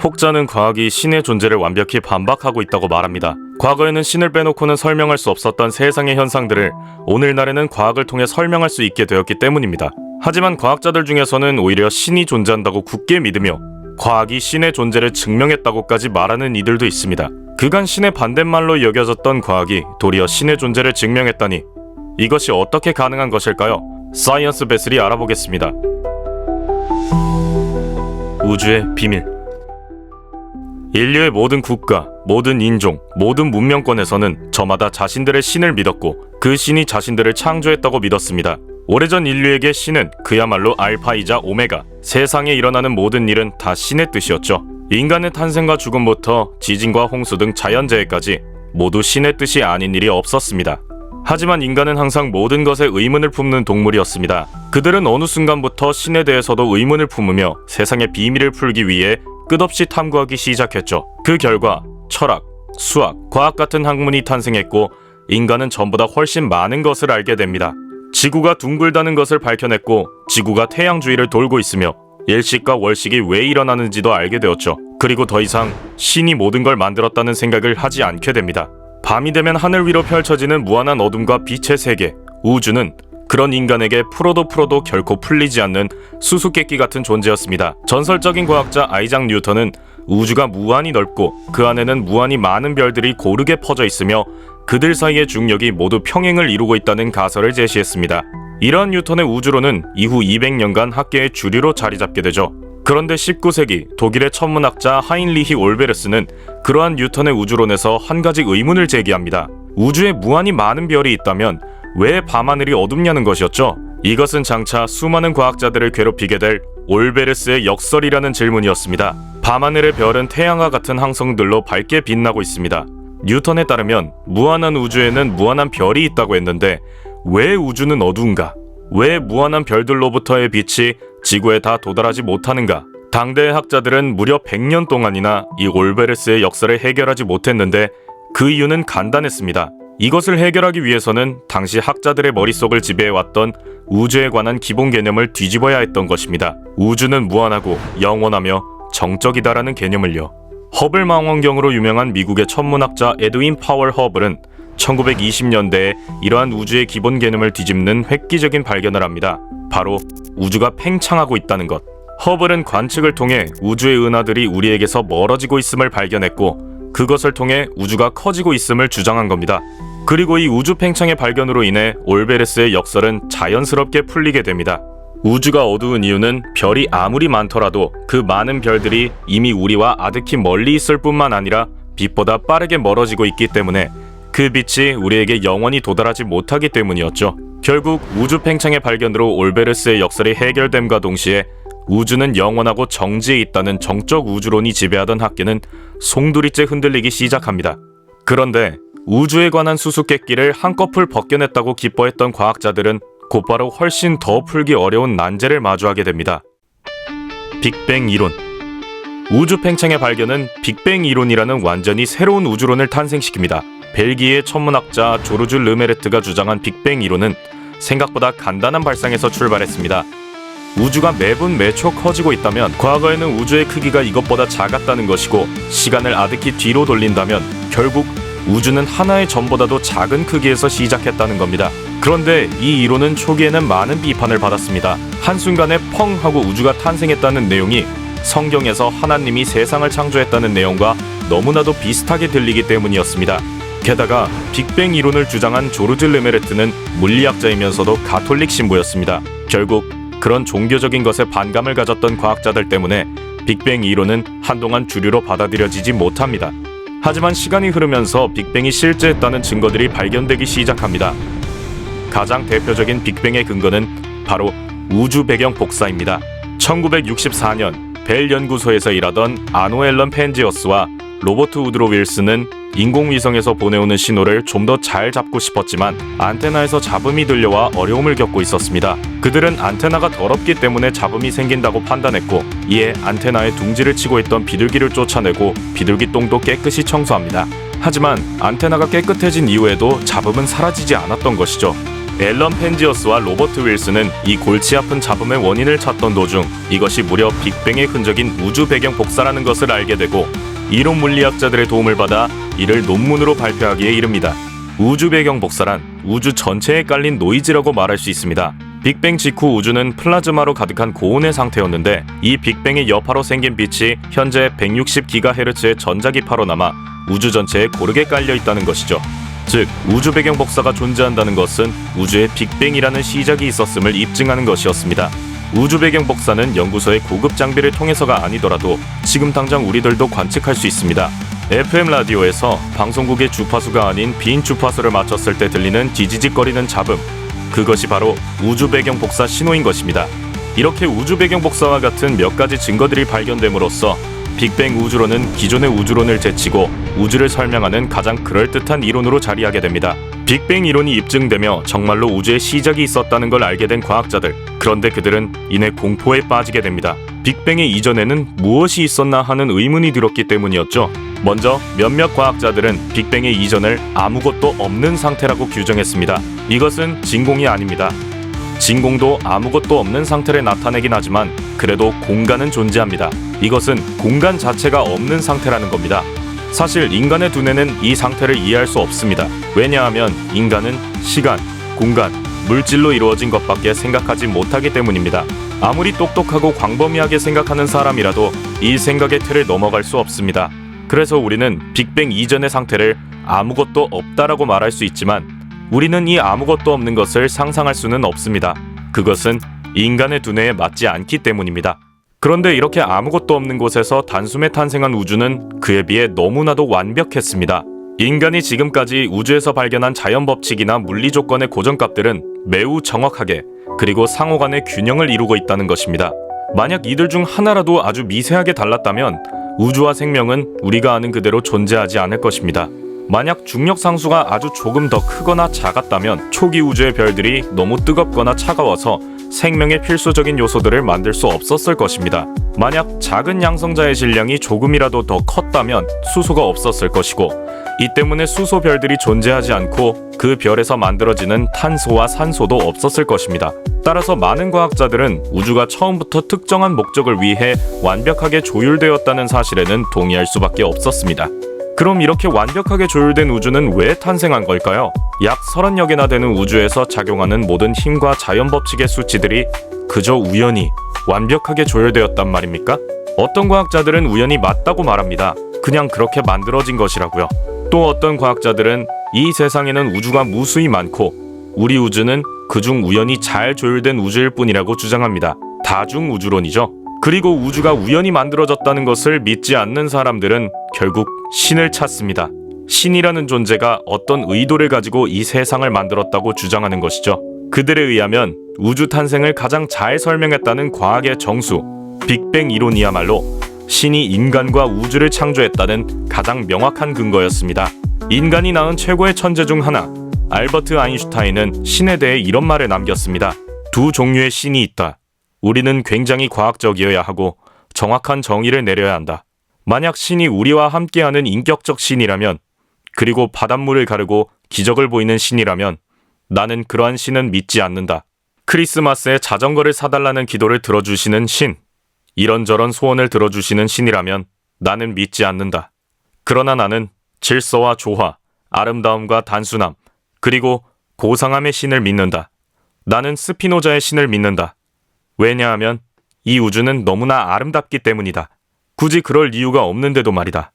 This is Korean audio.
혹자는 과학이 신의 존재를 완벽히 반박하고 있다고 말합니다. 과거에는 신을 빼놓고는 설명할 수 없었던 세상의 현상들을 오늘날에는 과학을 통해 설명할 수 있게 되었기 때문입니다. 하지만 과학자들 중에서는 오히려 신이 존재한다고 굳게 믿으며 과학이 신의 존재를 증명했다고까지 말하는 이들도 있습니다. 그간 신의 반대말로 여겨졌던 과학이 도리어 신의 존재를 증명했다니 이것이 어떻게 가능한 것일까요? 사이언스 배슬이 알아보겠습니다. 우주의 비밀. 인류의 모든 국가, 모든 인종, 모든 문명권에서는 저마다 자신들의 신을 믿었고 그 신이 자신들을 창조했다고 믿었습니다. 오래전 인류에게 신은 그야말로 알파이자 오메가, 세상에 일어나는 모든 일은 다 신의 뜻이었죠. 인간의 탄생과 죽음부터 지진과 홍수 등 자연재해까지 모두 신의 뜻이 아닌 일이 없었습니다. 하지만 인간은 항상 모든 것에 의문을 품는 동물이었습니다. 그들은 어느 순간부터 신에 대해서도 의문을 품으며 세상의 비밀을 풀기 위해 끝없이 탐구하기 시작했죠. 그 결과 철학, 수학, 과학 같은 학문이 탄생했고 인간은 전보다 훨씬 많은 것을 알게 됩니다. 지구가 둥글다는 것을 밝혀냈고 지구가 태양주위를 돌고 있으며 일식과 월식이 왜 일어나는지도 알게 되었죠. 그리고 더 이상 신이 모든 걸 만들었다는 생각을 하지 않게 됩니다. 밤이 되면 하늘 위로 펼쳐지는 무한한 어둠과 빛의 세계, 우주는 그런 인간에게 풀어도 결코 풀리지 않는 수수께끼 같은 존재였습니다. 전설적인 과학자 아이작 뉴턴은 우주가 무한히 넓고 그 안에는 무한히 많은 별들이 고르게 퍼져 있으며 그들 사이의 중력이 모두 평행을 이루고 있다는 가설을 제시했습니다. 이러한 뉴턴의 우주론은 이후 200년간 학계의 주류로 자리 잡게 되죠. 그런데 19세기 독일의 천문학자 하인리히 올베르스는 그러한 뉴턴의 우주론에서 한 가지 의문을 제기합니다. 우주에 무한히 많은 별이 있다면 왜 밤하늘이 어둡냐는 것이었죠. 이것은 장차 수많은 과학자들을 괴롭히게 될 올베르스의 역설이라는 질문이었습니다. 밤하늘의 별은 태양과 같은 항성들로 밝게 빛나고 있습니다. 뉴턴에 따르면 무한한 우주에는 무한한 별이 있다고 했는데 왜 우주는 어두운가? 왜 무한한 별들로부터의 빛이 지구에 다 도달하지 못하는가? 당대의 학자들은 무려 100년 동안이나 이 올베르스의 역설을 해결하지 못했는데 그 이유는 간단했습니다. 이것을 해결하기 위해서는 당시 학자들의 머릿속을 지배해왔던 우주에 관한 기본 개념을 뒤집어야 했던 것입니다. 우주는 무한하고 영원하며 정적이다라는 개념을요. 허블 망원경으로 유명한 미국의 천문학자 에드윈 파월 허블은 1920년대에 이러한 우주의 기본 개념을 뒤집는 획기적인 발견을 합니다. 바로 우주가 팽창하고 있다는 것. 허블은 관측을 통해 우주의 은하들이 우리에게서 멀어지고 있음을 발견했고 그것을 통해 우주가 커지고 있음을 주장한 겁니다. 그리고 이 우주 팽창의 발견으로 인해 올베르스의 역설은 자연스럽게 풀리게 됩니다. 우주가 어두운 이유는 별이 아무리 많더라도 그 많은 별들이 이미 우리와 아득히 멀리 있을 뿐만 아니라 빛보다 빠르게 멀어지고 있기 때문에 그 빛이 우리에게 영원히 도달하지 못하기 때문이었죠. 결국 우주 팽창의 발견으로 올베르스의 역설이 해결됨과 동시에 우주는 영원하고 정지에 있다는 정적 우주론이 지배하던 학계는 송두리째 흔들리기 시작합니다. 그런데 우주에 관한 수수께끼를 한꺼풀 벗겨냈다고 기뻐했던 과학자들은 곧바로 훨씬 더 풀기 어려운 난제를 마주하게 됩니다. 빅뱅 이론. 우주 팽창의 발견은 빅뱅 이론이라는 완전히 새로운 우주론을 탄생시킵니다. 벨기에의 천문학자 조르주 르메르트가 주장한 빅뱅 이론은 생각보다 간단한 발상에서 출발했습니다. 우주가 매분 매초 커지고 있다면 과거에는 우주의 크기가 이것보다 작았다는 것이고 시간을 아득히 뒤로 돌린다면 결국 우주는 하나의 점보다도 작은 크기에서 시작했다는 겁니다. 그런데 이 이론은 초기에는 많은 비판을 받았습니다. 한순간에 펑 하고 우주가 탄생했다는 내용이 성경에서 하나님이 세상을 창조했다는 내용과 너무나도 비슷하게 들리기 때문이었습니다. 게다가 빅뱅 이론을 주장한 조르주 르메르트는 물리학자이면서도 가톨릭 신부였습니다. 결국 그런 종교적인 것에 반감을 가졌던 과학자들 때문에 빅뱅 이론은 한동안 주류로 받아들여지지 못합니다. 하지만 시간이 흐르면서 빅뱅이 실제했다는 증거들이 발견되기 시작합니다. 가장 대표적인 빅뱅의 근거는 바로 우주 배경 복사입니다. 1964년 벨 연구소에서 일하던 아노 앨런 펜지어스와 로버트 우드로 윌슨은 인공위성에서 보내오는 신호를 좀 더 잘 잡고 싶었지만 안테나에서 잡음이 들려와 어려움을 겪고 있었습니다. 그들은 안테나가 더럽기 때문에 잡음이 생긴다고 판단했고 이에 안테나에 둥지를 치고 있던 비둘기를 쫓아내고 비둘기 똥도 깨끗이 청소합니다. 하지만 안테나가 깨끗해진 이후에도 잡음은 사라지지 않았던 것이죠. 앨런 펜지어스와 로버트 윌슨은 이 골치 아픈 잡음의 원인을 찾던 도중 이것이 무려 빅뱅의 흔적인 우주 배경 복사라는 것을 알게 되고 이론 물리학자들의 도움을 받아 이를 논문으로 발표하기에 이릅니다. 우주 배경 복사란 우주 전체에 깔린 노이즈라고 말할 수 있습니다. 빅뱅 직후 우주는 플라즈마로 가득한 고온의 상태였는데 이 빅뱅의 여파로 생긴 빛이 현재 160GHz의 전자기파로 남아 우주 전체에 고르게 깔려 있다는 것이죠. 즉, 우주 배경 복사가 존재한다는 것은 우주에 빅뱅이라는 시작이 있었음을 입증하는 것이었습니다. 우주 배경 복사는 연구소의 고급 장비를 통해서가 아니더라도 지금 당장 우리들도 관측할 수 있습니다. FM 라디오에서 방송국의 주파수가 아닌 빈 주파수를 맞췄을 때 들리는 지지직거리는 잡음, 그것이 바로 우주 배경 복사 신호인 것입니다. 이렇게 우주 배경 복사와 같은 몇 가지 증거들이 발견됨으로써 빅뱅 우주론은 기존의 우주론을 제치고 우주를 설명하는 가장 그럴듯한 이론으로 자리하게 됩니다. 빅뱅 이론이 입증되며 정말로 우주의 시작이 있었다는 걸 알게 된 과학자들. 그런데 그들은 이내 공포에 빠지게 됩니다. 빅뱅의 이전에는 무엇이 있었나 하는 의문이 들었기 때문이었죠. 먼저 몇몇 과학자들은 빅뱅의 이전을 아무것도 없는 상태라고 규정했습니다. 이것은 진공이 아닙니다. 진공도 아무것도 없는 상태를 나타내긴 하지만 그래도 공간은 존재합니다. 이것은 공간 자체가 없는 상태라는 겁니다. 사실 인간의 두뇌는 이 상태를 이해할 수 없습니다. 왜냐하면 인간은 시간, 공간, 물질로 이루어진 것밖에 생각하지 못하기 때문입니다. 아무리 똑똑하고 광범위하게 생각하는 사람이라도 이 생각의 틀을 넘어갈 수 없습니다. 그래서 우리는 빅뱅 이전의 상태를 아무것도 없다라고 말할 수 있지만 우리는 이 아무것도 없는 것을 상상할 수는 없습니다. 그것은 인간의 두뇌에 맞지 않기 때문입니다. 그런데 이렇게 아무것도 없는 곳에서 단숨에 탄생한 우주는 그에 비해 너무나도 완벽했습니다. 인간이 지금까지 우주에서 발견한 자연 법칙이나 물리 조건의 고정값들은 매우 정확하게 그리고 상호 간의 균형을 이루고 있다는 것입니다. 만약 이들 중 하나라도 아주 미세하게 달랐다면 우주와 생명은 우리가 아는 그대로 존재하지 않을 것입니다. 만약 중력 상수가 아주 조금 더 크거나 작았다면 초기 우주의 별들이 너무 뜨겁거나 차가워서 생명의 필수적인 요소들을 만들 수 없었을 것입니다. 만약 작은 양성자의 질량이 조금이라도 더 컸다면 수소가 없었을 것이고 이 때문에 수소 별들이 존재하지 않고 그 별에서 만들어지는 탄소와 산소도 없었을 것입니다. 따라서 많은 과학자들은 우주가 처음부터 특정한 목적을 위해 완벽하게 조율되었다는 사실에는 동의할 수밖에 없었습니다. 그럼 이렇게 완벽하게 조율된 우주는 왜 탄생한 걸까요? 약 30여 개나 되는 우주에서 작용하는 모든 힘과 자연 법칙의 수치들이 그저 우연히 완벽하게 조율되었단 말입니까? 어떤 과학자들은 우연히 맞다고 말합니다. 그냥 그렇게 만들어진 것이라고요. 또 어떤 과학자들은 이 세상에는 우주가 무수히 많고 우리 우주는 그중 우연히 잘 조율된 우주일 뿐이라고 주장합니다. 다중우주론이죠. 그리고 우주가 우연히 만들어졌다는 것을 믿지 않는 사람들은 결국 신을 찾습니다. 신이라는 존재가 어떤 의도를 가지고 이 세상을 만들었다고 주장하는 것이죠. 그들에 의하면 우주 탄생을 가장 잘 설명했다는 과학의 정수, 빅뱅 이론이야말로 신이 인간과 우주를 창조했다는 가장 명확한 근거였습니다. 인간이 낳은 최고의 천재 중 하나, 알버트 아인슈타인은 신에 대해 이런 말을 남겼습니다. 두 종류의 신이 있다. 우리는 굉장히 과학적이어야 하고 정확한 정의를 내려야 한다. 만약 신이 우리와 함께하는 인격적 신이라면, 그리고 바닷물을 가르고 기적을 보이는 신이라면 나는 그러한 신은 믿지 않는다. 크리스마스에 자전거를 사달라는 기도를 들어주시는 신, 이런저런 소원을 들어주시는 신이라면 나는 믿지 않는다. 그러나 나는 질서와 조화, 아름다움과 단순함, 그리고 고상함의 신을 믿는다. 나는 스피노자의 신을 믿는다. 왜냐하면 이 우주는 너무나 아름답기 때문이다. 굳이 그럴 이유가 없는데도 말이다.